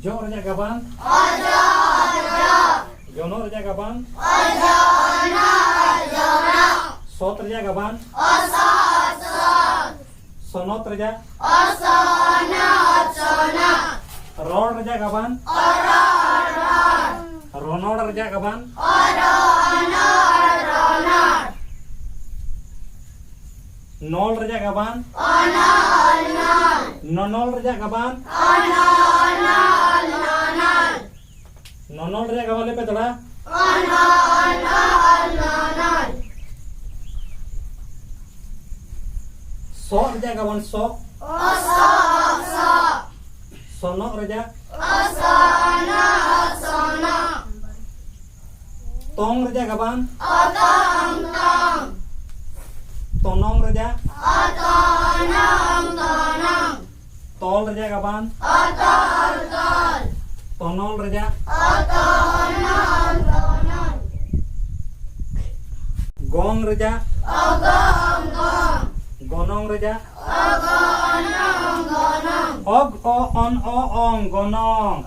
Jo raja kapan? Ojo. Jono raja kapan? Ojono. Sot raja kapan? Osot. Sonot raja? Osono. Rod raja kapan? Ronod raja kapan? Nol raja kapan? Nonol raja kapan? Nonol raja kapan lepe toda? Sok raja kapan sok? Sonok raja? Tong raja kapan? Tonong raja? Tol raja kapan? Tonol raja? Gong raja? Gonong raja? Og o on o ong gonong.